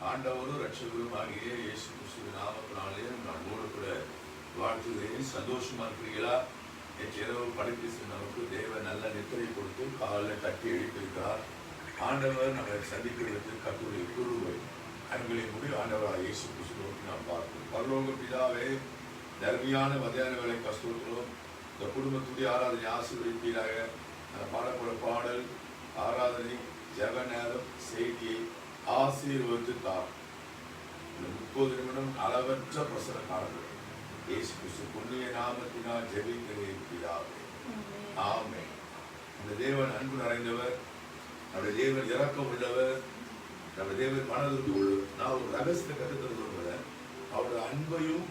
ஆண்டவரும் ரட்சகரும் ஆகிய இயேசு கிறிஸ்துவின் நாமத்தினாலே நம்மோடு கூட வாழ்த்துகிறேன். சந்தோஷமா இருக்கிறீங்களா? இரவு படுக்கை நமக்கு தேவ நல்ல நித்திரை கொடுத்து காலில் தட்டி எழுப்பியிருக்கிறார். ஆண்டவர் நம்மை சந்திக்கிறதுக்கு கர்த்தருடைய குருவை அன்பிலே முடி ஆண்டவராக இயேசு கிறிஸ்துவுக்கு நாம் பார்க்கிறோம். பரலோக பிதாவே, தர்மியான மத்தியான வேலை கஷ்டத்திலும் இந்த குடும்பத்துடைய ஆராதனை ஆசீர்வதிப்பீராக. பாடப்பட பாடல், ஆராதனை, ஜெப நேரம், செய்தியை ஆசீர்வதித்து தார். இந்த 30 நிமிடம் அளவற்ற பிரசன காலங்கள் இயேசு கிறிஸ்து புண்ணிய நாமத்தினால் ஜெபிக்கிறேன் பிதாவே, ஆமென். இந்த தேவன் அன்பு நிறைந்தவர், நம்முடைய தேவன் இரக்கம் உள்ளவர், நம்முடைய தேவன் மனதிற்கு உள்ளவர். நான் ஒரு ரகசியத்தை கற்றுத்தர சொல்கிறேன். அவருடைய அன்பையும்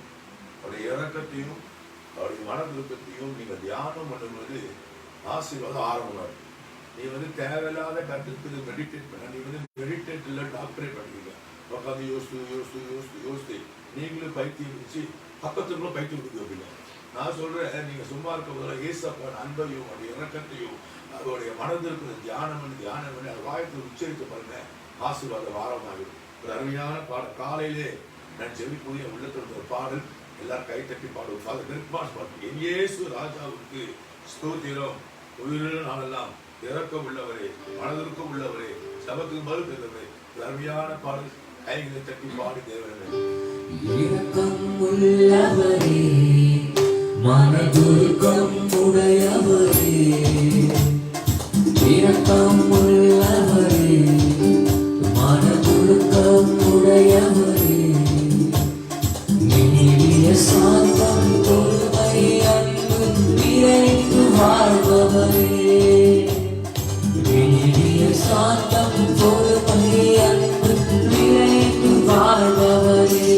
அவருடைய இரக்கத்தையும் அவருடைய மனதிருக்கத்தையும் நீங்கள் தியானம் பண்ணும்போது ஆசீர்வாதம் ஆரம்பம். நீ தேவையில்லாத கருத்துக்கு மெடிடேட் பண்ண, நீ மெடிடேட் இல்லை டாக்டரேட் பண்ணுவீங்க. உட்காந்து யோசித்து நீங்களும் பைத்தியம் வச்சு பக்கத்துக்குள்ள பைத்தியம் கொடுக்குறீங்க. நான் சொல்றேன், நீங்க சும்மா இருக்க போதுல ஏசப்பான அன்பையும் அவருடைய இறக்கத்தையும் அவருடைய மனதிற்கு தியானம் பண்ணி அது வாயத்தில் உச்சரித்து பாருங்க, ஆசீர்வாதம் ஆரம்பமாகிடும். ஒரு அருமையான பாடல். காலையிலே நான் ஜெபிக்கூடிய உள்ளத்தில் ஒரு பாடல், எல்லாரும் கை தட்டி பாடுவோம். ஃபாதர் நிர்மாஸ் பாட்டு, என் இயேசு ராஜாவுக்கு ஸ்தோத்திரம். உயிரில் நாளெல்லாம் இறக்கம் உள்ளவரே, மனதிற்கும் உள்ளவரே, சபத்துக்கு மறு தந்தவரே. அருமையான பாடல், கைகளை தட்டி பாடி தேவனே. இரக்கம் உள்ளவரே, மனதுருக்கம் உடையவரே, இரக்கம் உள்ளவரே, மனதுருக்கம் உடையவரே, நீடிய சாந்தம் பொறுமை அன்பு நிறைந்து வாழ்பவரே, நீடிய சாந்தம் பொறுமை அன்பு நிறைந்து வாழ்பவரே,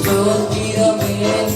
Stop,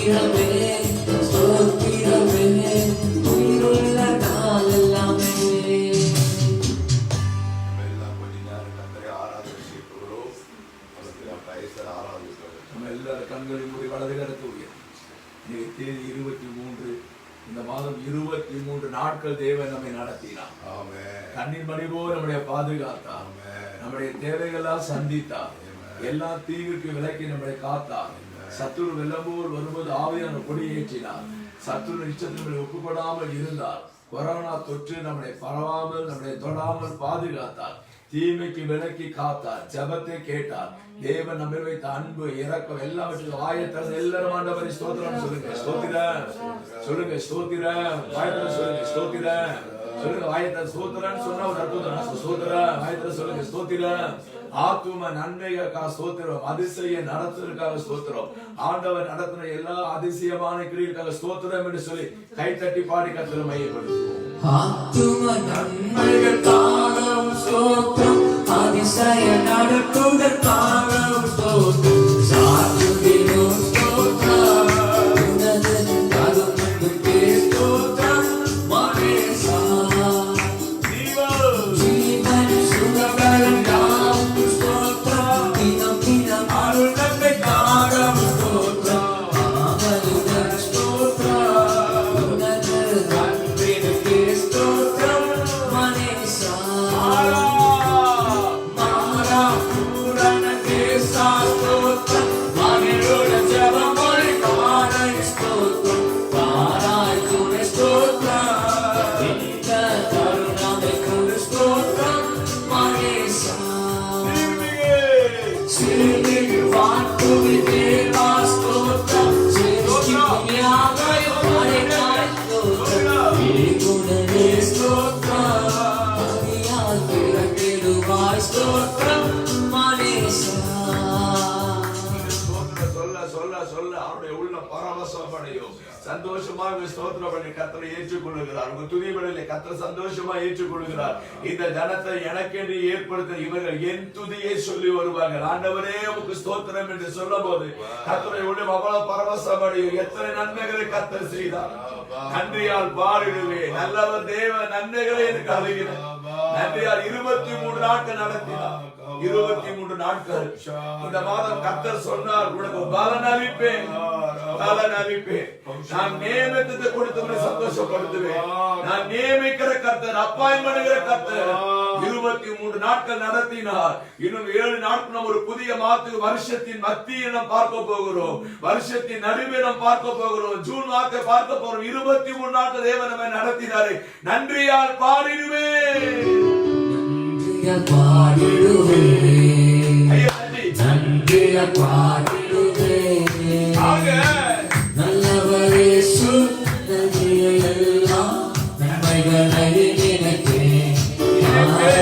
ஸ்தோத்திரமே ஸ்தோத்திரமே உயிருள்ள நாளெல்லாமே. நம்ம எல்லாம் கொஞ்ச நேரம் கர்த்தரை ஆராதனை செய்கிறோம். அவருக்கு பைசா ஆராதிக்கிறோம். நம்ம எல்லாரும் கண்களை மூடி வலது கரத்தை உயர்த்தி இன்னைக்கு தேதி 23 இந்த மாதம் 23 நாட்கள் தேவன் நம்மை நடத்தினார். கண்ணின் மணி போல் நம்முடைய பாதுகாத்தார். நம்முடைய தேவைகளால் சந்தித்தார். எல்லா தீவிற்கு விலக்கி நம்மளை காத்தார். சத்துரு வெள்ளம் போல் வரும்போது ஆவியான கொடியேற்றினார். சத்துரு இஷ்டத்திற்கு ஒப்புக்கொடாமல் இருந்தார். கொரோனா தொற்று நம்மளை பரவாமல் நம்மளை தொடாமல் பாதுகாத்தார். தீமைக்கு விலக்கி காத்தார். ஜெபத்தை கேட்டார். தேவன் நம்ம வைத்த அன்பு இரக்கம் எல்லாவற்றுக்கும் வாயத்திறந்து எல்லாரும் ஆண்டவரை ஸ்தோத்திரம் சொல்லுங்க. ஸ்தோத்திரம் சொல்லுங்க. ஸ்தோத்திரம் வாயத்திற சொல்லுங்க. ஸ்தோத்திரம் சொல்லுங்க. வாயத்திற ஸ்தோத்திரம் சொன்னா ஒரு அற்புதம். ஸ்தோத்திரம் வாயத்திற சொல்லுங்க. ஸ்தோத்திரம் ஆத்தும நன்மைகளுக்காக ஸ்தோத்திரம். அதிசய நடத்துவதற்காக ஸ்தோத்திரம். ஆண்டவர் நடத்தின எல்லா அதிசயமான கிரியைகளுக்காக ஸ்தோத்திரம் என்று சொல்லி கை தட்டி பாடி கர்த்தரை மையப்படுத்துவோம். ஆத்தும நன்மைகளுக்காக ஸ்தோத்திரம். அதிசய நடத்துவதற்காக ஸ்தோத்திரம். சாத்துவிலும் ஸ்தோத்திரம். உனது கருணைக்கு ஸ்தோத்திரம். மனேசா ஜீவன் சுகபலனாம் ஸ்தோத்திரம். தினம் தினம் அருள் நன்மைக்காக ஸ்தோத்திரம். ஆமலுடன் ஸ்தோத்திரம். உனது அன்பிற்கு ஸ்தோத்திரம். மனேசா சந்தோஷமாக ஸ்தோத்திரம் பண்ணி கர்த்தரை ஏற்றுக்கொள்கிறார். உங்க துதிபலிலே கர்த்தர் சந்தோஷமா ஏற்றுக்கொள்கிறார். இந்த ஜனத்தை எனக்கென்று ஏற்படுத்த இவர்கள் என் துதியை சொல்லி வருவாங்க. ஆண்டவரே உமக்கு ஸ்தோத்திரம் என்று சொல்லும் போது கர்த்தரை உள்ளே அவ்வளவு பரவசம் அடையும். எத்தனை நன்மைகளை கர்த்தர் செய்தார். நன்றியால் பாடிடுவேன். நல்லவர் தேவ நன்மைகளை எனக்கு அறிகிறேன். நன்றியால் 23 நாட்கள் நடத்தினார். 23 நாட்கள் இந்த மாதம் கர்த்தர் சொன்னார், உனக்கு பலன் அளிப்பேன். நான் நியமித்தத்தை கொடுத்து சந்தோஷப்படுத்துவேன். நான் நியமிக்கிற கர்த்தர், அப்பாயின் பண்ணுகிற கர்த்தர் 23 நாட்கள் நடத்தினார். இன்னும் 7 நாட்கள் நாம் ஒரு புதிய மாதத்துக்கு வருஷத்தின் மத்தியை நாம் பார்க்க போகிறோம். வருஷத்தின் நடுவே நாம் பார்க்க போகிறோம். ஜூன் மாதத்தை பார்க்க போறோம். 23 நாட்கள் தேவன் நம்மை நடத்தினாரே. நன்றியால் பாடிடுவேன். நன்றியால் பாடிடுவேன். நல்லவரே எல்லாம் நன்மைகளை நினைத்தேன். நல்லவரே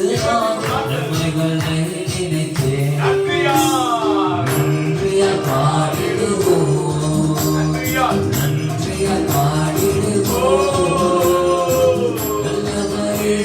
எல்லாம் நன்மைகளை நினைத்தேன். நன்றியால் பாடிடுவோம். நன்றியால் பாடிடுவோம். நல்லவரே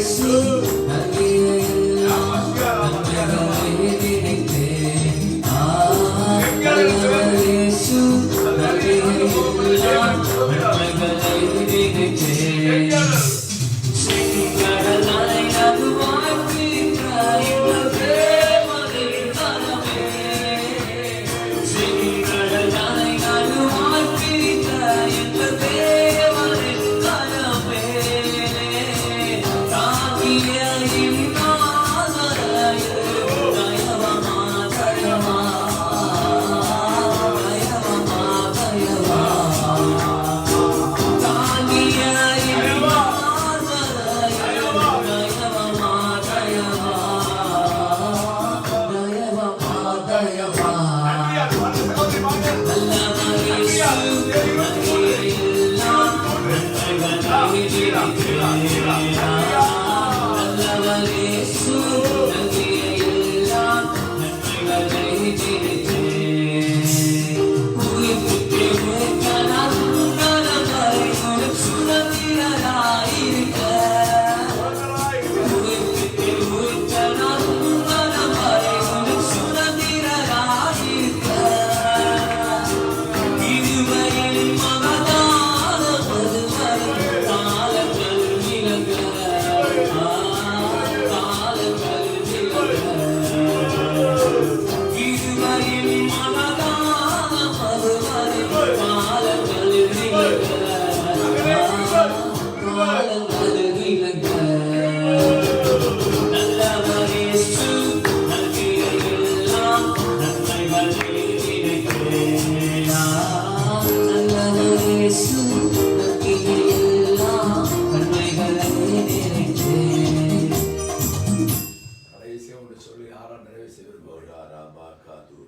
நல்லவரே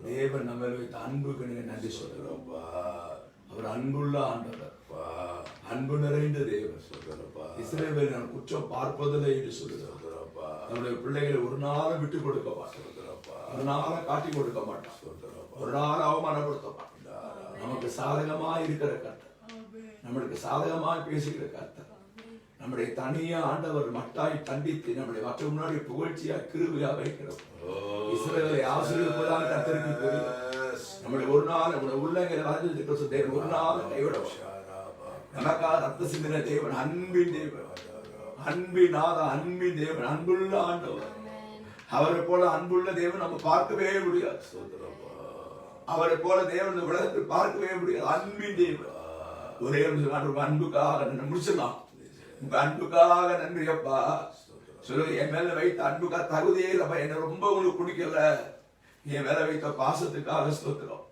தேவன் நம்ம வைத்த அன்புக்கு நீங்க நன்றி சொல்றோம்ப்பா. அவர் அன்புள்ள ஆண்டவர், அன்பு நிறைந்த தேவன் சொல்றப்பா. இஸ்ரவேல் நான் குற்றம் பார்ப்பதில்லை என்று சொல்லுறப்பா. நம்முடைய பிள்ளைகளை ஒரு நாளும் விட்டு கொடுக்க மாட்டோம், ஒரு நாளும் காட்டி கொடுக்க மாட்டான், ஒரு நாள் அவமானப்படுத்த மாட்டான். நமக்கு சாதகமா இருக்கிற கர்த்தர், நம்மளுக்கு சாதகமாய் பேசுகிற கர்த்தர், நம்முடைய தனியா ஆண்டவர் மட்டாய் கண்டித்து நம்முடைய மற்ற முன்னாடி புகழ்ச்சியா கிருபையா வைக்கிறோம். இஸ்ரவேலை ஆசீர்வதிப்பதாக கர்த்தருக்கு தெரியும். நம்முடைய ஒரு நாள் நம்முடைய உள்ளங்களை வாழ்ந்து தேவன் ஒரு நாள் கைவிடுவோம். நமக்காக ரத்த சிந்தின தேவன், அன்பின் தேவன், அன்பின் நாதா, அன்பின் தேவன், அன்புள்ள ஆண்டவர். அவரை போல அன்புள்ள தேவன் நம்ம பார்க்கவே முடியாது. அவரை போல தேவன் இந்த உலகத்தில் பார்க்கவே முடியாது. அன்பின் தேவன். ஒரே அன்புக்காக முடிச்சிடலாம். உங்க அன்புக்காக நன்றி அப்பா. சொல்லு, என் மேல வைத்த அன்புக்காக தகுதியே இல்லப்பா, என்ன ரொம்ப உங்களுக்கு பிடிக்கல, என் மேல வைத்த பாசத்துக்காக ஸ்தோத்திரம்.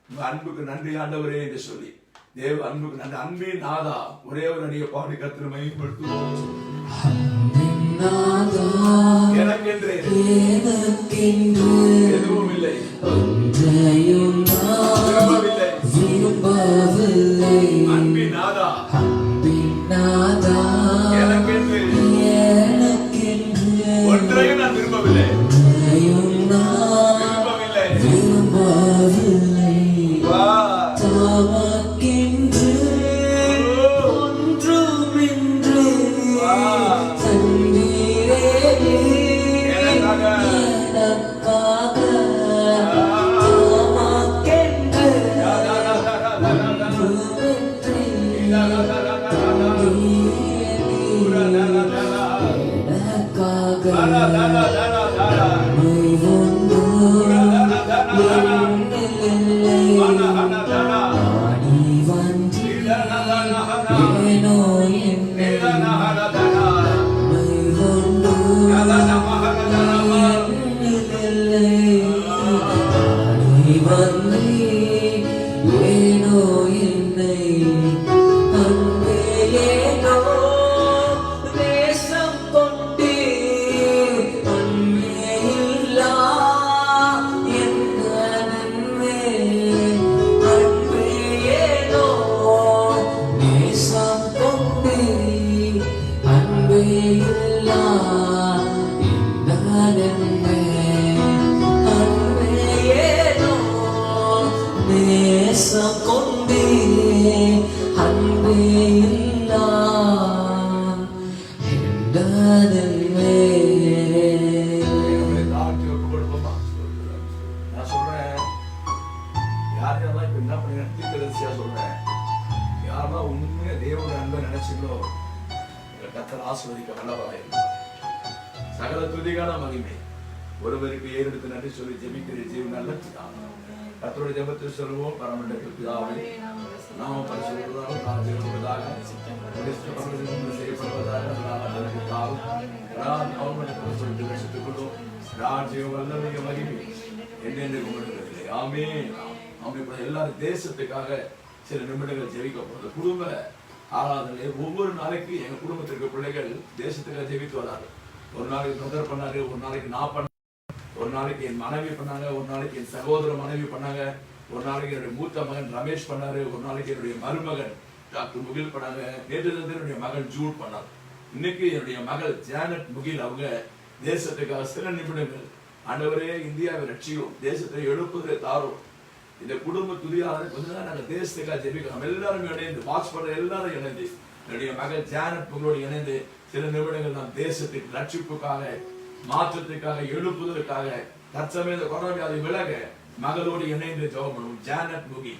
உங்க அன்புக்கு நன்றி ஆண்டவரே என்று சொல்லி தேவ அன்புக்கு நன்றி. அன்பின் நாதா, ஒரே ஒரு அடியை பாடி கர்த்தரை மகிமைப்படுத்துவோம். எனக்கென்று எதுவும் இல்லை, ஒன்றையும் விரும்பவில்லை. அன்பின் நாதா, எனக்கென்று ஒன்றையும் நான் விரும்பவில்லை, விரும்பவில்லை. தமக்கென்று ஒன்றுமின்றி தந்தீரே எனக்காக. தமக்கென்று சகல துதிக்கான மகிமை ஒருவருக்கு ஏறெடுத்து நன்றி சொல்லி ஜெபிக்கிற ஜீவன் நல்ல கர்த்தருடைய ஜெபத்தை சொல்லுவோம். பரமண்டலத்தில் பிதாவே, நாம பரிசுத்தமாக ராஜ்யப்படுவதாக, செய்யப்படுவதாக, ராஜ்யம் வல்லமைய மகிமை என்னென்று கொண்டிருக்கவில்லை. ஆமென். ஆமென். எல்லாரும் தேசத்துக்காக சில நிமிடங்கள் ஜெபிக்க போறது. குடும்ப ஆராதனை ஒவ்வொரு நாளைக்கு எங்க குடும்பத்திற்கு பிள்ளைகள் தேசத்துக்காக ஜெபித்து வராது. ஒரு நாளைக்கு பிரதர் பண்ணாரு, ஒரு நாளைக்கு நான் பண்ண, ஒரு நாளைக்கு என் மனைவி பண்ணாங்க, ஒரு நாளைக்கு என் சகோதர மனைவி பண்ணாங்க, ஒரு நாளைக்கு என்னுடைய மூத்த மகன் ரமேஷ் பண்ணாரு, ஒரு நாளைக்கு என்னுடைய மருமகன் டாக்டர் முகில் பண்ணாங்க, நேற்று என்னுடைய மகன் ஜூட் பண்ணார், இன்னைக்கு என்னுடைய மகள் ஜானட் முகில் அவங்க தேசத்துக்காக சில நிமிடங்கள் ஆண்டவரே இந்தியாவை ரட்சியும், தேசத்தை எழுப்புவதை தாரும். இந்த குடும்ப துதியாளரை கொஞ்ச நேரம் நாங்கள் தேசத்துக்காக ஜெபிக்கிறோம். எல்லாரும் இணைந்து வாட்ச் பண்ற எல்லாரும் இணைந்து என்னுடைய மகள் ஜானட் முகிலோடு இணைந்து சில நிமிடங்கள் நாம் தேசத்தின் ரட்சிப்புக்காக, மாற்றத்துக்காக, எழுப்புவதற்காக, தற்சமய கொரோனா வியாதி விலக மகளோடு இணைந்து ஜெபம் பண்ணுவோம். ஜானட் முகி.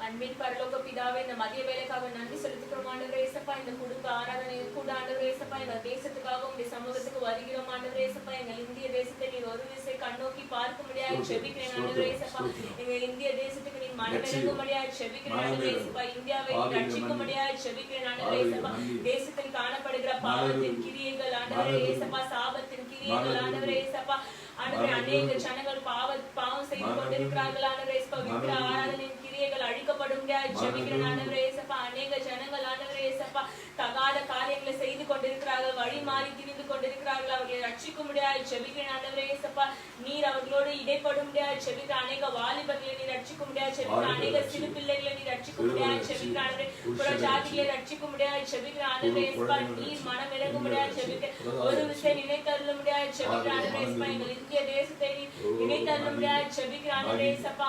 அன்பின் பரலோக பிதாவே, இந்த மதிய வேளைக்காக நன்றி செலுத்துகிறோம் ஆண்டவரே இயேசப்பா. இந்த குடும்ப ஆராதனை கூட ஆண்டவரே இயேசப்பா, இந்த தேசத்துக்காக உங்களுடைய சமூகத்துக்கு வருகிறோம் ஆண்டவரே இயேசப்பா. எங்கள் இந்திய தேசத்தை நீர் ஒரு விசை கண்ணோக்கி பார்க்க முடியாது செபிக்கிறேன் ஆண்டவரே இயேசப்பா. எங்கள் இந்திய தேசத்துக்கு நீர் மனமிறங்க முடியாது செபிக்கிறேன் ஆண்டவரே இயேசப்பா. இந்தியாவை ரட்சிக்க முடியாது செபிக்கிறேன் ஆண்டவரே இயேசப்பா. தேசத்தில் காணப்படுகிற பாவத்தின் கிரியைகள் ஆண்டவரே இயேசப்பா, சாபத்தின் கிரியைகள் ஆண்டவரே இயேசப்பா, ஆண்டவரே அநேக ஜனங்கள் பாவம் செய்து கொண்டிருக்கிறார்கள் ஆண்டவரே இயேசப்பா. விக்கிர ஆராதனையின் கிரியைகள் அழிக்கப்படும் ஜெபிக்கிறேன் ஆண்டவரே இயேசப்பா. அநேக ஜனங்கள் ஆண்டவரே இயேசப்பா தகாத காரியங்களை செய்து கொண்டிருக்கிறார்கள், வழி மாறி திரிந்து கொண்டிருக்கிறார்கள். அவர்களை ரட்சிக்கும்படியாய் ஜெபிக்கிறேன் ஆண்டவரே இயேசப்பா. நீர் அவர்களோடு இடைப்படும்படியாய் ஜெபிக்கிற அநேக வாலிபர்களை நீர் ரட்சிக்கும்படியாய் ஜெபிக்கிற அநேக சிறு பிள்ளைகளை நீர் ரட்சிக்கும்படியாய் ஜெபிக்கிற ஆண்டவரே புறஜாதிகளை ரட்சிக்கும்படியாய் ஜெபிக்கிற ஆண்டவரே இயேசப்பா. நீர் மனம் இறங்கும்படியாய் ஜெபிக்கிற ஒரு விஷயம் நினைத்தருளும்படியாய் ஜெபிக்கிற ஆண்டவரே இயேசப்பா. எங்கள் இந்திய தேசத்தை நினைத்தருளும்படியாய் ஜெபிக்கிற ஆண்டவரே இயேசப்பா.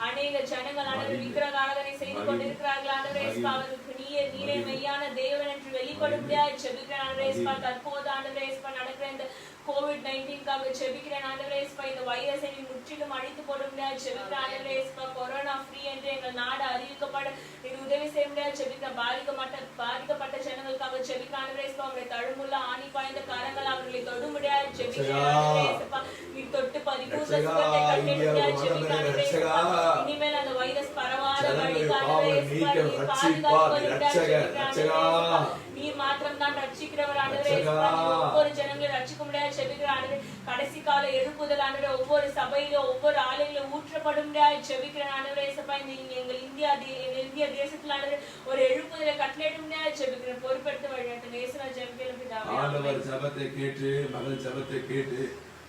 அநேக ஜனங்கள் ஆண்டவரே விக்கிரக ஆராதனை செய்து கொண்டிருக்கிறார்கள் ஆண்டவரே இயேசப்பா. அவர்களுக்கு நீரே மெய்யான தேவன் என்று வெளிப்படும்படியாய் ஜெபிக்கிற ஆண்டவரே இயேசப்பா. தற்போது ஆண்டவரே இயேசப்பா நடக்கிற இந்த COVID-19க்காக ஜெபிக்கிறேன் ஆண்டவரே இயேசப்பா. இந்த வைரஸை நீ முற்றிலும் அழித்து போடும்படியாய் ஜெபிக்கிற ஆண்டவரே இயேசப்பா. கொரோனா ஃப்ரீ என்று எங்கள் நாடு அறிவிக்கப்பட நீர் உதவி செய்ய முடியாது ஜெபிக்கிற பாதிக்கப்பட்ட ஜனங்களுக்காக ஜெபிக்கிற ஆண்டவரே இயேசப்பா. உங்களுடைய தழும்புள்ள ஆணி பாய்ந்த கரங்கள் அவர்களை தொட முடியாது ஜெபிக்கிற ஆண்டவரே இயேசப்பா. நீர் தொட்டு பரிபூர்ண சுகத்தை கட்டிட முடியாது ஜெபிக்கிற ஆண்டவரே இயேசப்பா. இனிமேல் அந்த வைரஸ் பரவாத வழிக்கு ஆண்டவரே இயேசப்பா. நீர் பாதுகாப்பு ஜெபிக்கிற ஆண்டவரே இயேசப்பா. நீர் மாத்திரம் தான் ரட்சிக்கிறவர் ஆண்டவரே இயேசப்பா. ஒவ்வொரு ஜனங்களை ரட்சிக்க முடியாது ஜெபிக்கிற ஆண்டவரே. கடைசி கால எழுப்புதல் ஆண்டவரே ஒவ்வொரு சபையிலும் ஒவ்வொரு ஆலயங்களும் ஊற்றப்படும் முடியாது ஜெபிக்கிற ஆண்டவரே இயேசப்பா. எங்கள் இந்திய தேசத்துல ஆண்டவரே ஒரு எழுப்புதலை கட்டளையிட முடியாது ஜெபிக்கிற பொறுப்பெடுத்து வழிநடத்துங்க இயேசுவா ஜெபிக்கிறேன் பிதாவே. ஆண்டவர் ஜெபத்தை கேட்டு மகள் ஜெபத்தை கேட்டு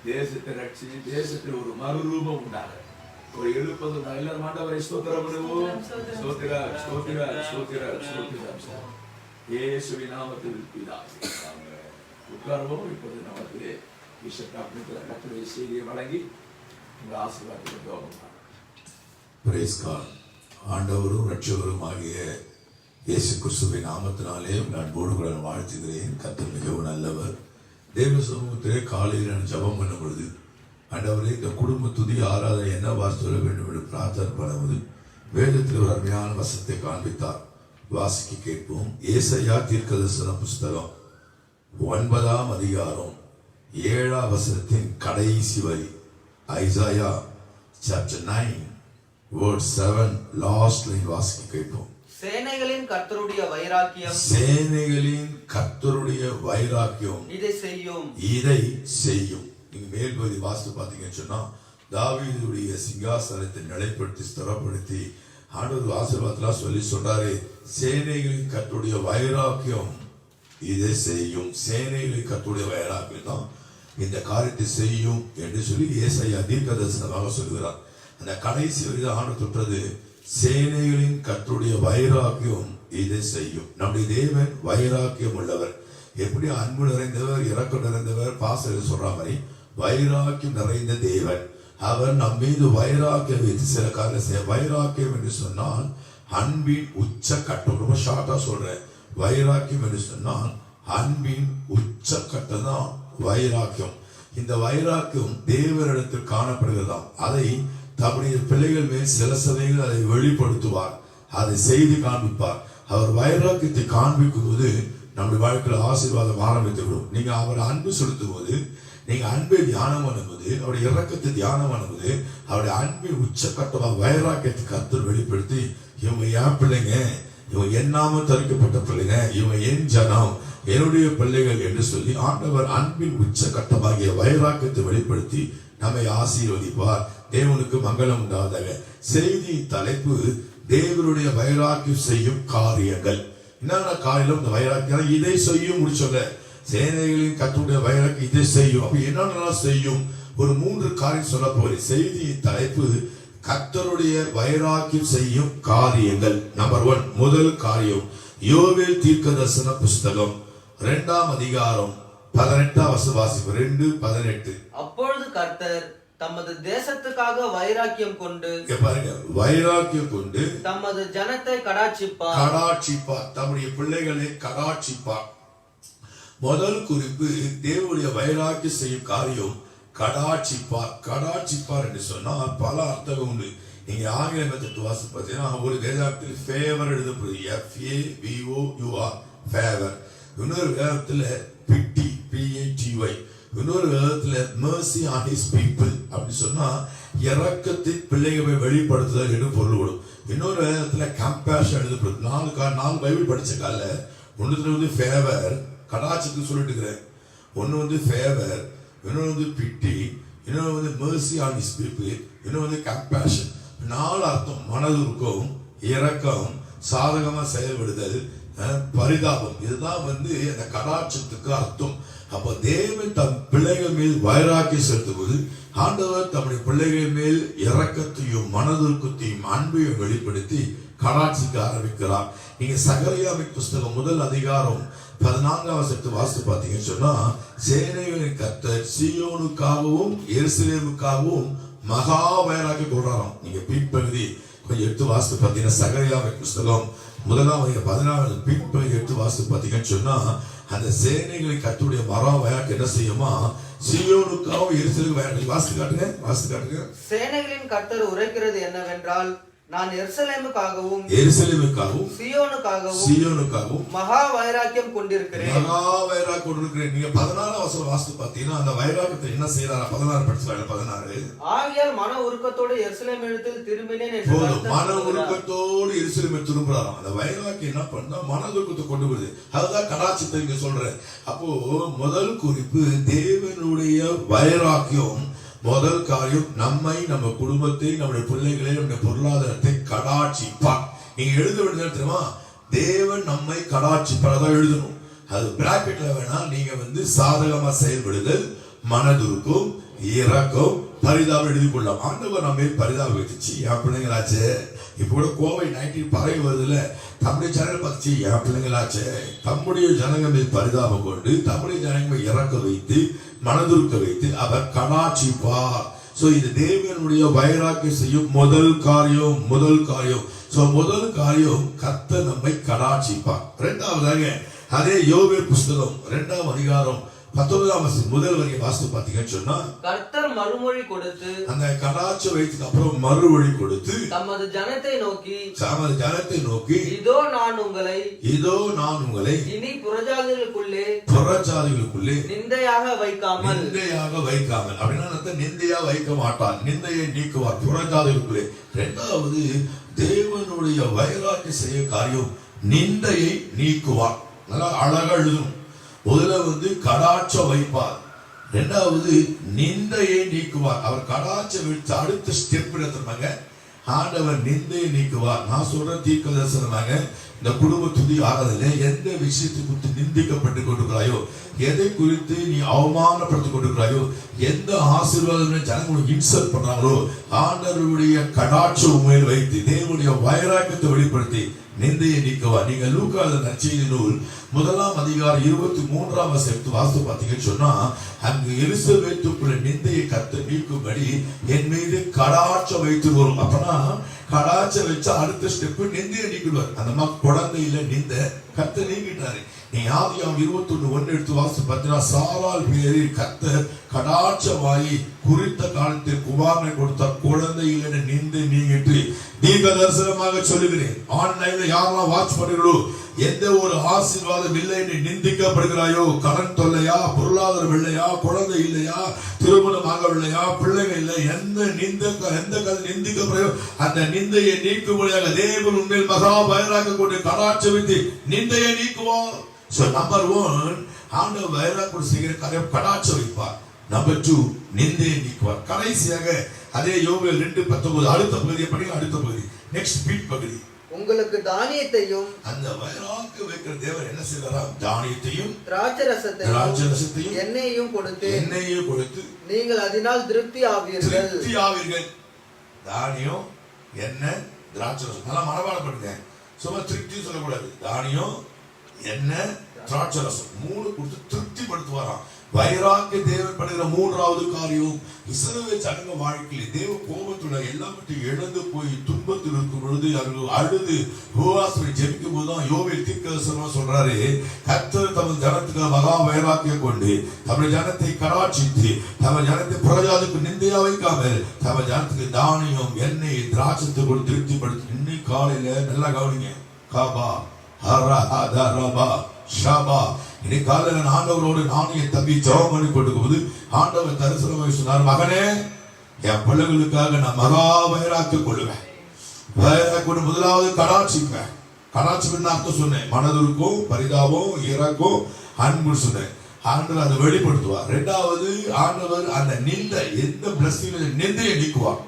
தேசத்தை ரட்சி தேசத்தில் ஒரு மறுரூபம் உண்டாக ஒரு எழுப்பது எல்லாரும் ஆண்டவரை ஸ்தோத்திரம் பண்ணுவோம். ஸ்தோத்திரா ஸ்தோத்திரா ஸ்தோத்திரா ஸ்தோத்திரா இயேசுவின் நாமத்தில் பிதாவே. உட்கார்வோம். இப்போது நமக்கு கர்த்தருடைய செய்தியை வழங்கி உங்கள் ஆசீர்வாதத்தை துவங்கலாம். Price God. ஆண்டவரும் ரட்சகரும் ஆகிய இயேசு கிறிஸ்துவின் நாமத்தினாலே அன்போடு கூட வாழ்த்துகிறேன். கர்த்தர் மிகவும் நல்லவர். தேவ சமூகத்திலே காலையில் நான் ஜெபம் பண்ணும் பொழுது ஆண்டவரே இந்த குடும்ப துதி ஆராதனை என்ன சொல்ல வேண்டும் என்று பிரார்த்தனை பண்ணுவது வேதத்தில் ஒரு அருமையான வசனத்தை காண்பித்தார். வாசிக்க கேட்போம். ஏசாயா தீர்க்கதரிசன புஸ்தகம் 9ஆம் அதிகாரம் 7ஆம் வசனத்தின் கடைசி வரி. Isaiah chapter 9 verse 7 last line வாசிக்க கேட்போம். சேனைகளின் கர்த்தருடைய வைராக்கியம், சேனைகளின் கர்த்தருடைய வைராக்கியம் இதை செய்யும். நீங்க மேல் பகுதி வாசித்து பார்த்தீங்கன்னு சொன்னா தாவீதுடைய சிங்காசனத்தை நிலைப்படுத்தி ஸ்திரப்படுத்தி ஆண்டவர் ஆசீர்வாதத்தெல்லாம் சொல்லி சொல்றாரு. சேனைகளின் கர்த்தருடைய வைராக்கியம் இதை செய்யும். சேனைகளின் கர்த்தருடைய வைராக்கியம் தான் இந்த காரியத்தை செய்யும் என்று சொல்லி ஏசாயா தீர்க்கதரிசனமாக சொல்கிறார். அந்த கடைசி வரைக்கும் ஆண்டு தொட்டது சேனைகளின் கர்த்தருடைய வைராக்கியம் இதை செய்யும். நம்முடைய தேவன் வைராக்கியம் உள்ளவர். எப்படி அன்பு நிறைந்தவர், இரக்கம் நிறைந்தவர், பாசம் சொல்ற மாதிரி வைராக்கியம் நிறைந்த தேவன். அவர் நம் மீது வைராக்கியம் வைத்து சில காரியம். வைராக்கியம் என்று சொன்னால் அன்பின் உச்ச கட்டம். ரொம்ப ஷார்ட்டா சொல்றேன். வைராக்கியம் என்று சொன்னால் அன்பின் உச்ச கட்டம் தான் வைராக்கியம். இந்த வைராக்கியம் தேவனிடத்தில் காணப்படுகிறதாம். அதை தம்முடைய பிள்ளைகள் மேல் சில சமயங்கள் அதை வெளிப்படுத்துவார், அதை செய்து காண்பிப்பார். அவர் வைராக்கியத்தை காண்பிக்கும் போது நம்முடைய வாழ்க்கையில் ஆசீர்வாதம் ஆரம்பித்துவிடும். நீங்க அவர் அன்பு செலுத்தும் போது, நீங்க அன்பை தியானம் பண்ணும்போது, அவருடைய இரக்கத்தை தியானம் பண்ணும்போது, அவருடைய அன்பின் உச்சக்கட்டமாக வைராக்கியத்தை கர்த்தர் வெளிப்படுத்தி இவங்க என் பிள்ளைங்க, இவங்க என்னாம தரிக்கப்பட்ட பிள்ளைங்க, இவங்க என் ஜனம், என்னுடைய பிள்ளைகள் என்று சொல்லி ஆண்டவர் அன்பின் உச்சக்கட்டமாகிய வைராக்கியத்தை வெளிப்படுத்தி நம்மை ஆசீர்வதிப்பார். தேவனுக்கு மங்களம் உண்டாவதாக. செய்தியின் தலைப்பு தேவனுடைய வைராக்கியம் செய்யும் காரியங்கள். என்னென்ன காரியம் இந்த வைராக்கியம் இதை செய்யும் முடிச்சோங்க. சேனைகளின் கர்த்தருடைய வைராக்கியம் இதை செய்யும். அப்ப என்னென்னலாம் செய்யும்? ஒரு 3 காரியம் சொல்ல போறேன். செய்தியின் தலைப்பு கர்த்தருடைய வைராக்கியம் செய்யும் காரியங்கள். நம்பர் 1, முதல் காரியம் யோவேல் தீர்க்கதரிசன புஸ்தகம் 2ஆம் அதிகாரம் 18ஆம் வசனம் வாசிப்போம். 2:18. அப்பொழுது கர்த்தர் தமது தேசத்துக்காக வைராக்கியம் கொண்டு, பாருங்க, வைராக்கியம் கொண்டு தமது ஜனத்தை கடாட்சிப்பார். தம்முடைய பிள்ளைகளை கடாட்சிப்பார். முதல் குறிப்பு தேவனுடைய வைராக்கியம் செய்யும் காரியம் கடாட்சிப்பார். கடாட்சிப்பார் என்று சொன்னால் பல அர்த்தம் உண்டு. நீங்க ஆங்கில மெத்தட் வாசி பார்த்தீங்கன்னா ஒரு வேதாகத்தில் ஃபேவர் எழுதப்படுது. FAVOUR favour. இன்னொரு வேதத்துல பிட்டி PATY. இன்னொரு விதத்துல mercy on his people அப்படி சொன்னா இரக்கத்தை பிள்ளைகளை வெளிப்படுத்துதல் என்று பொருள்படும். இன்னொரு விதத்துல கம்பேஷன் எழுதப்படுது. 4 பைபிள் படிச்ச கால ஒன்றுல வந்து ஃபேவர் கடாட்சத்துக்கு சொல்லிட்டு இருக்கிறேன். ஒன்னு வந்து ஃபேவர், இன்னொன்று வந்து பிட்டி, இன்னொன்று வந்து mercy on his people, இன்னொன்று வந்து கம்பேஷன். 4 அர்த்தம். மனதுருக்கம், இரக்கம், சாதகமா செயல்படுதல், பரிதாபம். இதுதான் வந்து அந்த கடாட்சத்துக்கு அர்த்தம். அப்ப தேவன் தம் பிள்ளைகள் மேல் வைராக்கியம் செலுத்துவது ஆண்டவர் தம்முடைய பிள்ளைகள் மேல் இரக்கத்தையும் மனதுருக்கத்தையும் அன்பையும் வெளிப்படுத்தி கடாட்சிக்க ஆரம்பிக்கிறார். நீங்க சகரியாவின் புஸ்தகம் 1 அதிகாரம் 14ஆம் வசனத்தை வாசித்து பார்த்தீங்கன்னு சொன்னா, சேனைகளின் கர்த்தர் சீயோனுக்காகவும் எருசலேமுக்காகவும் மகா வைராக்கியம் கொள்றாராம். நீங்க பின்பகுதி கொஞ்சம் எடுத்து வாசித்து பார்த்தீங்கன்னா, சகரியாவின் புஸ்தகம் 1 பின்பகுதி எடுத்து வாசித்து பார்த்தீங்கன்னு சொன்னா, அந்த சேனைகளின் கர்த்தருடைய மகா வைராக்கியம் என்ன செய்யுமா, சீயோனுக்காகவும் எருசலேமுக்கு வைராக்கியம். வாசித்து காட்டுங்க. சேனைகளின் கர்த்தர் உரைக்கிறது என்னவென்றால், நான் எருசலேமுக்காகவும் சீயோனுக்காகவும் மகா வைராக்கியம் கொண்டிருக்கிறேன். நீங்க 16ஆம் வசனம் வாசித்து பார்த்தீங்கன்னா, அந்த வைராக்கியத்தை என்ன செய்யறாரு? 16 படிச்சுவாங்க. 16 ஆகையால் மன உருக்கத்தோடு எருசலேமிடத்தில் திரும்பினேன் என்று போதும். மன உருக்கத்தோடு எருசலேமை திரும்புறாராம். அந்த வைராக்கியம் என்ன பண்ணா, மன உருக்கத்தை கொண்டு வருது. அதுதான் கடாட்சித்தை இங்க சொல்றேன். அப்போ முதல் குறிப்பு, தேவனுடைய வைராக்கியம் முதல் காரியம் நம்மை, நம்ம குடும்பத்தை, நம்முடைய பிள்ளைகளை, நம்முடைய பொருளாதாரத்தை கடாட்சிப்பார். நீங்க எழுத வேண்டியது தெரியுமா, தேவன் நம்மை கடாட்சிப்பார் எழுதணும். அது பிராக்கெட்ல வேணா நீங்க சாதகமா செயல்படுதல், மனதுருக்கும், இரக்கம், பரிதாபம் எழுதி கொள்ளலாம். ஆண்டவர் நம்ம பரிதாபம் வச்சு என் பிள்ளைங்களாச்சே. இப்ப கூட COVID-19 பரவி வருதுல, தம்முடைய ஜனங்கள் பார்த்துச்சு என் பிள்ளைங்களாச்சே. தம்முடைய ஜனங்கள் மேல் பரிதாபம் கொண்டு தம்முடைய ஜனங்கள் இறக்க வைத்து மனதுருக்க வைத்து அவர் கடாட்சிப்பார். சோ இது தேவனுடைய வைராக்கியம் செய்யும் முதல் காரியம். சோ முதல் காரியம், கர்த்தர் நம்மை கடாட்சிப்பார். இரண்டாவதாக, அதே யோவேல் புஸ்தகம் 2ஆம் அதிகாரம் 19ஆம் வசனம் முதல் வரியை வாசித்து பார்த்தீங்கன்னு சொன்னா, கர்த்தர் மறுமொழி கொடுத்து, அந்த கடாட்ச வைத்துக்கு அப்புறம் மறுமொழி கொடுத்து தமது ஜனத்தை நோக்கி, இதோ நான் உங்களை இனி புறஜாதிகளுக்குள்ளே நிந்தையாக வைக்காமல். அப்படின்னா நிந்தையா வைக்க மாட்டான், நிந்தையை நீக்குவார் புறஜாதிகளுக்குள்ளே. இரண்டாவது, தேவனுடைய வைராக்கியம் செய்ய காரியம் நிந்தையை நீக்குவார். நல்லா அழகா எழுதணும். முதல்ல கடாட்ச வைப்பார், இரண்டாவது நிந்தையை நீக்குவார். அவர் கடாட்ச விட்டு அடுத்த ஸ்டெப் எடுத்துருவாங்க, ஆண்டவர் நிந்தையை நீக்குவார். நான் சொல்ற தீர்க்க தரிசனமாக, இந்த குடும்ப துதி ஆராதனை எந்த விஷயத்தை குறித்து நிந்திக்கப்பட்டு கொண்டிருக்கிறாயோ, எதை குறித்து நீ அவமானப்படுத்திக் கொண்டிருக்கிறாயோ, எந்த ஆசீர்வாதம் ஜனங்களுக்கு இன்சல்ட் பண்றாங்களோ, ஆண்டவருடைய கடாட்ச உண்மையில் வைத்து தேவனுடைய வைராக்கியத்தை வெளிப்படுத்தி நிந்தையை நீக்குவார். நீங்க லூக்கா நற்செய்தி நூல் 1ஆம் அதிகாரம் 23ஆம் வசனத்தை வாசித்து பார்த்தீங்கன்னு சொன்னா, அங்கு எலிசபெத்துக்குள்ள நிந்தையை கர்த்தர் நீக்கும்படி என் மீது கடாட்ச வைத்து வரும். அப்பனா கடாட்ச வச்சா அடுத்த ஸ்டெப் நிந்தையை நீக்கிடுவார். அந்த மாதிரி குழந்தையில நிந்தை கர்த்தர் நீக்கிட்டாரு. நீ ஆதியாகமம் 21:1 எடுத்து வாசித்து பார்த்தீங்கன்னா, சாராள் பேரில் கர்த்தர் கடாட்சமாயி குறித்த காலத்தில் குமாரனை கொடுத்தார். குழந்தையில நிந்தை நீங்கிட்டு தீர்க்க தரிசனமாக சொல்லுகிறேன், ஆன்லைன்ல யாரெல்லாம் வாட்ச் பண்ணுகிறோ, எந்த ஒரு ஆசீர்வாதம் இல்லை என்று நிந்திக்கப்படுகிறாயோ, கடன் தொல்லையா, பொருளாதாரம் இல்லையா, குழந்தை இல்லையா, திருமணம் ஆகவில்லையா, பிள்ளைகள் இல்லை, எந்த நிந்திக்கப்படுகிறோ அந்த நிந்தையை நீக்கும்படியாக தேவன் உண்மையில் மகா வைராக்கியம் கொண்டு கடாட்ச வைத்து நிந்தையை நீக்குவார். So number 1, ஆண்டவர் வைராக்கியம் செய்கிற காரியம் கடாட்ச வைப்பார். நம்பர் 2, நிந்தையை நீக்குவார். கடைசியாக அதே யோவேல் 2:19 அடுத்த பகுதியை படிங்க. அடுத்த பகுதி நெக்ஸ்ட் பீட் பகுதி, உங்களுக்கு தானியத்தையும், அந்த வைராக்கியம் வைக்கிற தேவன் என்ன செய்வாராம், தானியத்தையும் திராட்சரசத்தையும் எண்ணெயையும் கொடுத்து நீங்கள் அதனால் திருப்தி ஆவீர்கள். தானியம், எண்ணெய், திராட்சரசம் நல்லா மனப்பாடப்படுங்க. சும்மா திருப்தி சொல்லக்கூடாது. தானியம், எண்ணெய், திராட்சரசம் 3 கொடுத்து திருப்திப்படுத்துவாராம். வைராக்கிய தேவன் பண்ணுகிற 3வது காரியம், இஸ்ரவேல் ஜனங்க வாழ்க்கையில் தேவ கோபத்துள்ள எல்லாவற்றையும் இழந்து போய் துன்பத்தில் இருக்கும் பொழுது அவர்கள் அழுது உபவாசத்தை ஜெபிக்கும் போதுதான் யோவேல் தீர்க்கதரிசனமா சொல்றாரு, கர்த்தர் தமது ஜனத்துக்கு மகா வைராக்கியம் கொண்டு தமது ஜனத்தை கடாட்சித்து தமது ஜனத்தை புறஜாதிக்கு நிந்தையா வைக்காமல் தமது ஜனத்துக்கு தானியம், எண்ணெய், திராட்சத்தை கொண்டு திருப்திப்படுத்தி. இன்னைக்கு காலையில நல்லா கவனிங்க, காபா ஹரஹதரபா ஷபா. இன்னைக்கு காலையில ஆண்டவரோடு நானும் என் தம்பி ஜெபம் பண்ணி கொண்டிருக்கும்போது ஆண்டவர் தரிசனமாக சொன்னார், மகனே என் பிள்ளைகளுக்காக நான் மகா வைராக்கியம் கொள்ளுவேன். வைராக்கியம் முதலாவது கடாட்சிப்பேன். கடாட்சின்னு அர்த்தம் சொன்னேன், மனதிற்கும் பரிதாபம், இறக்கும், அன்பு சொன்னேன். ஆண்டவர் அதை வெளிப்படுத்துவார். இரண்டாவது, ஆண்டவர் அந்த எந்த பிளஸிங் நிந்தையை நீக்குவார்.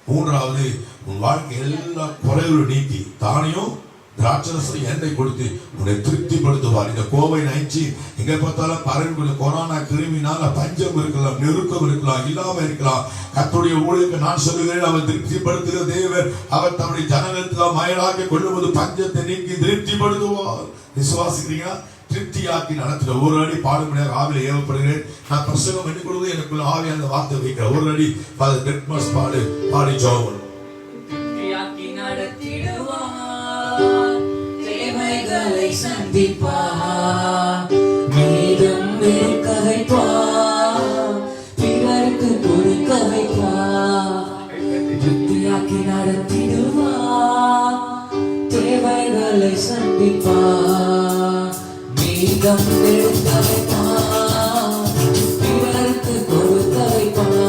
மூன்றாவது, உன் வாழ்க்கை எல்லா குறைவுகளும் நீக்கி தானியம், திராட்சரசம் எண்ணெய் கொடுத்து உன்னை திருப்திப்படுத்துவார். இந்த கோவிட்-19 எங்க பார்த்தாலும் பரவி கொரோனா கிருமினால பஞ்சம் இருக்கலாம், நெருக்கம் இருக்கலாம், இல்லாம இருக்கலாம். கர்த்தருடைய ஊழியருக்கு நான் சொல்லுகிறேன், அவர் திருப்திப்படுத்துகிற தேவன். அவர் தம்முடைய ஜனங்களுக்கு மயலாக்கி கொள்ளும்போது பஞ்சத்தை நீக்கி திருப்திப்படுத்துவார். விசுவாசிக்கிறீங்களா? திருப்தியாக்கி நடத்துற ஒரு அடி பாடுபடியாக ஆவில ஏவப்படுகிறேன். நான் பிரசங்கம் பண்ணி கொடுத்து எனக்குள்ள ஆவிய அந்த வார்த்தை வைக்கிறேன். ஒரு அடி ஃபாதர் டெட்மஸ் பாடி ஜெபம். திருப்தியாக்கி நடத்திடுவார், தேவைகளை சந்திப்பார், மீதம் இருக்க வைப்பார், பிறருக்கு கொடுக்க வைப்பார். திருப்தியாக்கி நடத்திடுவார், தேவைகளை சந்திப்பார், மீதம் இருக்க வைப்பார், பிறருக்கு கொடுக்க வைப்பார்.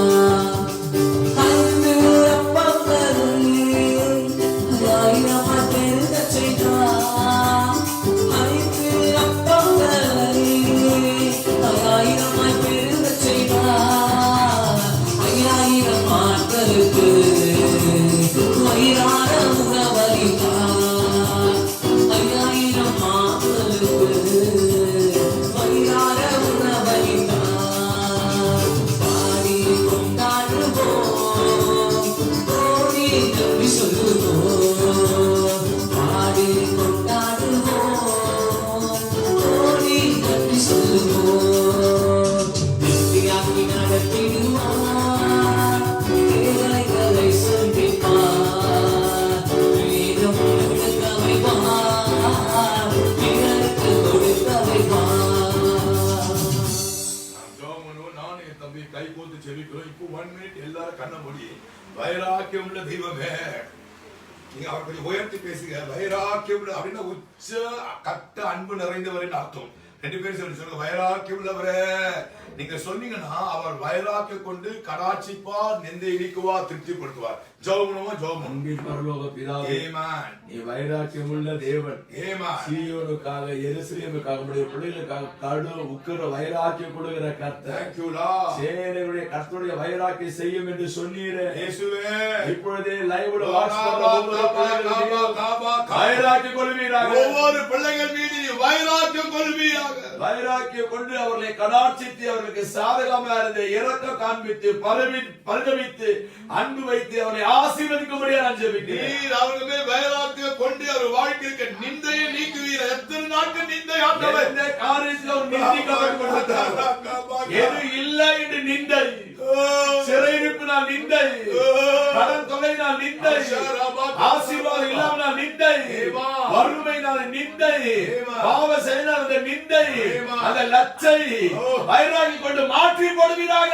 கை கோத்து செபிக்கிறோம். இப்போ 1 minute எல்லாரும் கண்ண மூடி, வைராக்கியம் உள்ள தெய்வமே, நீங்க அவர் கொஞ்சம் உயர்த்தி பேசுங்க. வைராக்கியம் உள்ள அப்படின்னா உச்ச கட்ட அன்பு நிறைந்தவரின் அர்த்தம். 2 பேரும் சொல்லுங்க, வைராக்கியம் உள்ளவரே. நீங்க சொன்னீங்கன்னா அவர் வைராக்கியம் கொண்டு கடாட்சிப்பார், நெந்தை இடிக்குவார், திருப்திப்படுத்துவார். ஜெபமுமா ஜெபம். அன்பின் பரலோக பிதாவே, ஆமென். நீ வைராக்கியம் உள்ள தேவன். ஆமென். சீயோனுக்காக, எருசலேமுக்காக, நம்முடைய பிள்ளைகளுக்காக கடு உக்கிர வைராக்கியம் கொடுக்கிற கர்த்தர். Thank you Lord. சேனைகளுடைய கர்த்தருடைய வைராக்கியம் செய்யும் என்று சொன்னீரே. இயேசுவே, இப்பொழுதே லைவ்ல வாட்ச் பண்ற வைராக்கியம் கொள்வீராக. ஒவ்வொரு பிள்ளைகள் மீது வைராக்கியம் கொள்வீராக. வைராக்கியம் கொண்டு அவர்களை கடாட்சித்து, அவர்களுக்கு சாதகமாக இருந்த இரக்கம் காண்பித்து, பரிதவித்து, அன்பு வைத்து அவர்களை ஆசீர்வதிக்கும்படியா நான் ஜெபிக்கிறேன். நீர் அவர்கள் மேல் வைராக்கியம் கொண்டு அவர் வாழ்க்கைக்கு நிந்தையை நீக்குவீர். எத்தனை நாட்கள் நிந்தை ஆண்டவர் எந்த காரியத்தில் அவர் நிந்திக்கப்பட்டார், எது இல்லை என்று நிந்தை, சிறையிருப்பினால் நிந்தை, கடன் தொகையினால் நிந்தை, ஆசீர்வாதம் இல்லாமல் நிந்தை, வறுமையினால் நிந்தை, பாவ செயலால் நிந்தை, அந்த லட்சை வைராகி கொண்டு மாற்றி போடுவீராக.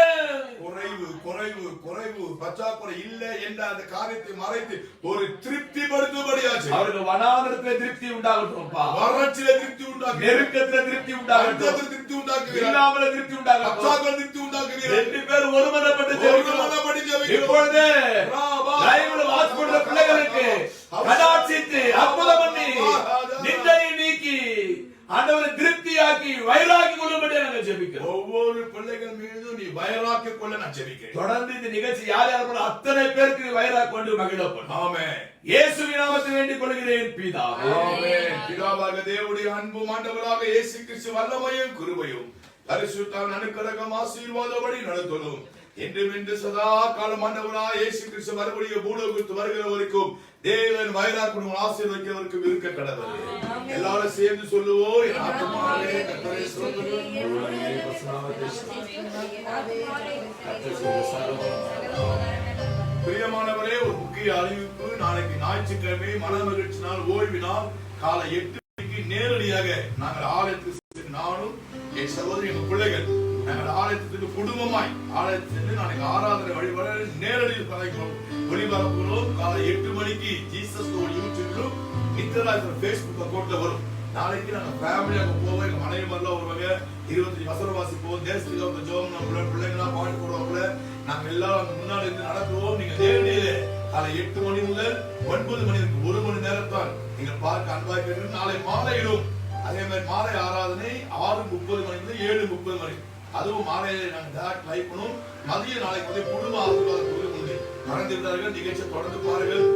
குறைவு பற்றாக்குறை இல்லை என்ற அந்த காரியத்தை மறைத்து ஒரு திருப்திப்படுத்தும்படியாச்சு. அவருக்கு வனாந்தரத்திலே திருப்தி உண்டாகட்டும், வறட்சியிலே திருப்தி உண்டாக்கு, நெருக்கத்திலே திருப்தி உண்டாகட்டும், திருப்தி உண்டாக்குவீர், இல்லாமலே திருப்தி உண்டாகட்டும், பற்றாக்குறை திருப்தி உண்டாக்குவீர். 2 பேர் ஒருமனப்பட்டு ஜெபிக்கிறோம். இப்பொழுது லைவ்ல வாட்ச் பண்ற பிள்ளைகளுக்கு கடாட்சித்து, அற்புதம் பண்ணி, நிந்தையை நீக்கி, ஆண்டவரை திருப்தியாக்கி, வைராக்கி கொள்ளும்படி நாங்கள் ஜெபிக்கிறோம். ஒவ்வொரு பிள்ளைகள் மீதும் நீ வைராக்கி கொள்ள நான் ஜெபிக்கிறேன். தொடர்ந்து இந்த நிகழ்ச்சி யார் யார் அத்தனை பேருக்கு வைராக்கி கொண்டு மகிழப்படும். ஆமென். இயேசுவின் நாமத்தில் வேண்டிக் கொள்கிறேன் பிதாவே. ஆமென். பிதாவாக தேவனுடைய அன்பும் ஆண்டவராக இயேசு கிறிஸ்து வல்லமையும் கிருபையும் பரிசுத்த அனுக்கிரகம் ஆசீர்வாதப்படி நடத்தும் என்று சதா காலம் ஆண்டவராக இயேசு கிறிஸ்து மறுபடியும் பூலோகத்து வருகிற வரைக்கும் தேவன் வைராக்கியம் ஆசீர்வதிக்கிறவருக்கு இருக்க கடவுள். எல்லாரும் சேர்ந்து சொல்லுவோம், என் ஆத்துமாவே கர்த்தரை ஸ்தோத்திரம். பிரியமானவரே, ஒரு முக்கிய அறிவிப்பு. நாளைக்கு ஞாயிற்றுக்கிழமை மன மகிழ்ச்சி நாள், ஓய்வு நாள். காலை 8 மணிக்கு நேரடியாக நாங்கள் ஆலயத்துக்கு, நானும் என் சகோதரி, எங்கள் பிள்ளைகள், நாங்கள் ஆலயத்துக்கு குடும்பமாய் ஆலயத்திற்கு நாளைக்கு ஆராதனை வழிபட நேரடியில் ஒளிபரப்புகிறோம். காலை 8 மணிக்கு ஜீசஸ் யூடியூப்லும் நித்தராஜ் Facebook அக்கௌண்ட்ல வரும். நாளைக்கு நாங்க ஃபேமிலியாக போவோம். எங்க மனைவி மாதிரிலாம் வருவாங்க. 25 வசனம் வாசிப்போம். தேசத்துக்கு ஜோம் பிள்ளைங்களா பாட்டு போடுவாங்க. நாங்க எல்லாரும் முன்னாடி இருந்து நடத்துவோம். நீங்க நேரடியில காலை 8 மணி முதல் 9 மணி வரைக்கும் 1 மணி நேரத்தான் நீங்கள் பார்க்க அன்பாக. நாளை மாலையிலும் அதே மாதிரி மாலை ஆராதனை 6:30 மணி முதல் 7:30 மணி. அதுவும் மாலையில நாங்க டைரக்ட் லைவ் பண்ணுவோம். மதிய நாளைக்கு வந்து குடும்ப ஆசீர்வாதம் மறந்து விட்டார்கள். நிகழ்ச்சியை தொடர்ந்து பாருங்கள்.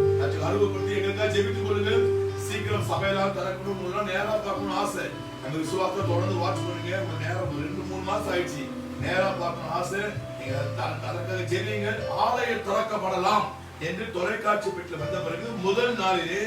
அருவப்படுத்தி எங்களுக்காக ஜெபித்துக் கொள்ளுங்கள். சீக்கிரம் சீக்கிரம் சபையெல்லாம் திறக்கணும், உங்களெல்லாம் நேரா பார்க்கணும்னு ஆசை. அந்த விசுவாசத்தை தொடர்ந்து வாட்ச் பண்ணுங்க. உங்க நேரம் 2-3 மாசம் ஆயிடுச்சு. நேரா பார்க்கணும் ஆசை. நீங்க திறக்க ஜெபிங்க, ஆலயம் திறக்கப்படலாம் என்று தொலைக்காட்சி பெட்டில் வந்த பிறகு முதல் நாளிலே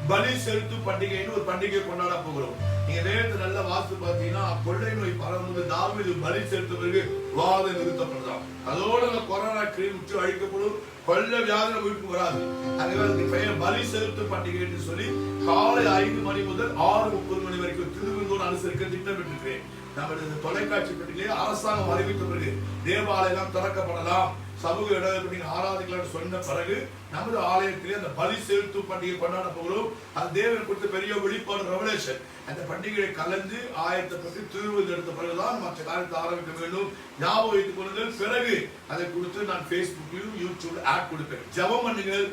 பலி செலுத்தும் பண்டிகைன்னு ஒரு பண்டிகை கொண்டாட போகிறோம். நீங்க நேரத்தை நல்ல வாஸ்து பார்த்தீங்கன்னா, கொள்ளை நோய் பரவும்போது தாவீது பலி செலுத்த பிறகு வாதம் நிறுத்தப்படுதான். அதோட அந்த கொரோனா கிருமி முற்று அழிக்கப்படும், கொள்ளை வியாதி வீட்டுக்கு வராது. அதுக்கு பெயர் பலி செலுத்தும் பண்டிகை என்று சொல்லி காலை 5 மணி முதல் 6:30 மணி வரைக்கும் திருவிழந்தோடு அனுசரிக்க திட்டமிட்டிருக்கிறேன். நமது தொலைக்காட்சி பெட்டிலே அரசாங்கம் அறிவித்த பிறகு தேவாலயம் திறக்கப்படலாம், சமூக இடத்தை ஆராதிக்கலாம் சொன்ன பிறகு நமது ஆலயத்திலே அந்த பலி செலுத்தும் பண்டிகை கொண்டாட போகிறோம். அது தேவன் கொடுத்த பெரிய வெளிப்பாடு, ரெவலேஷன். அந்த பண்டிகையை கலந்து ஆயத்தப்பட்டு திருவிழா எடுத்த பிறகுதான் மற்ற காரியத்தை ஆரம்பிக்க வேண்டும். ஞாபகம் வைத்துக் கொள்ளுங்கள். பிறகு அதை கொடுத்து நான் Facebookலயும் யூடியூப்ல ஆட் கொடுப்பேன். ஜெபம் பண்ணுங்கள்,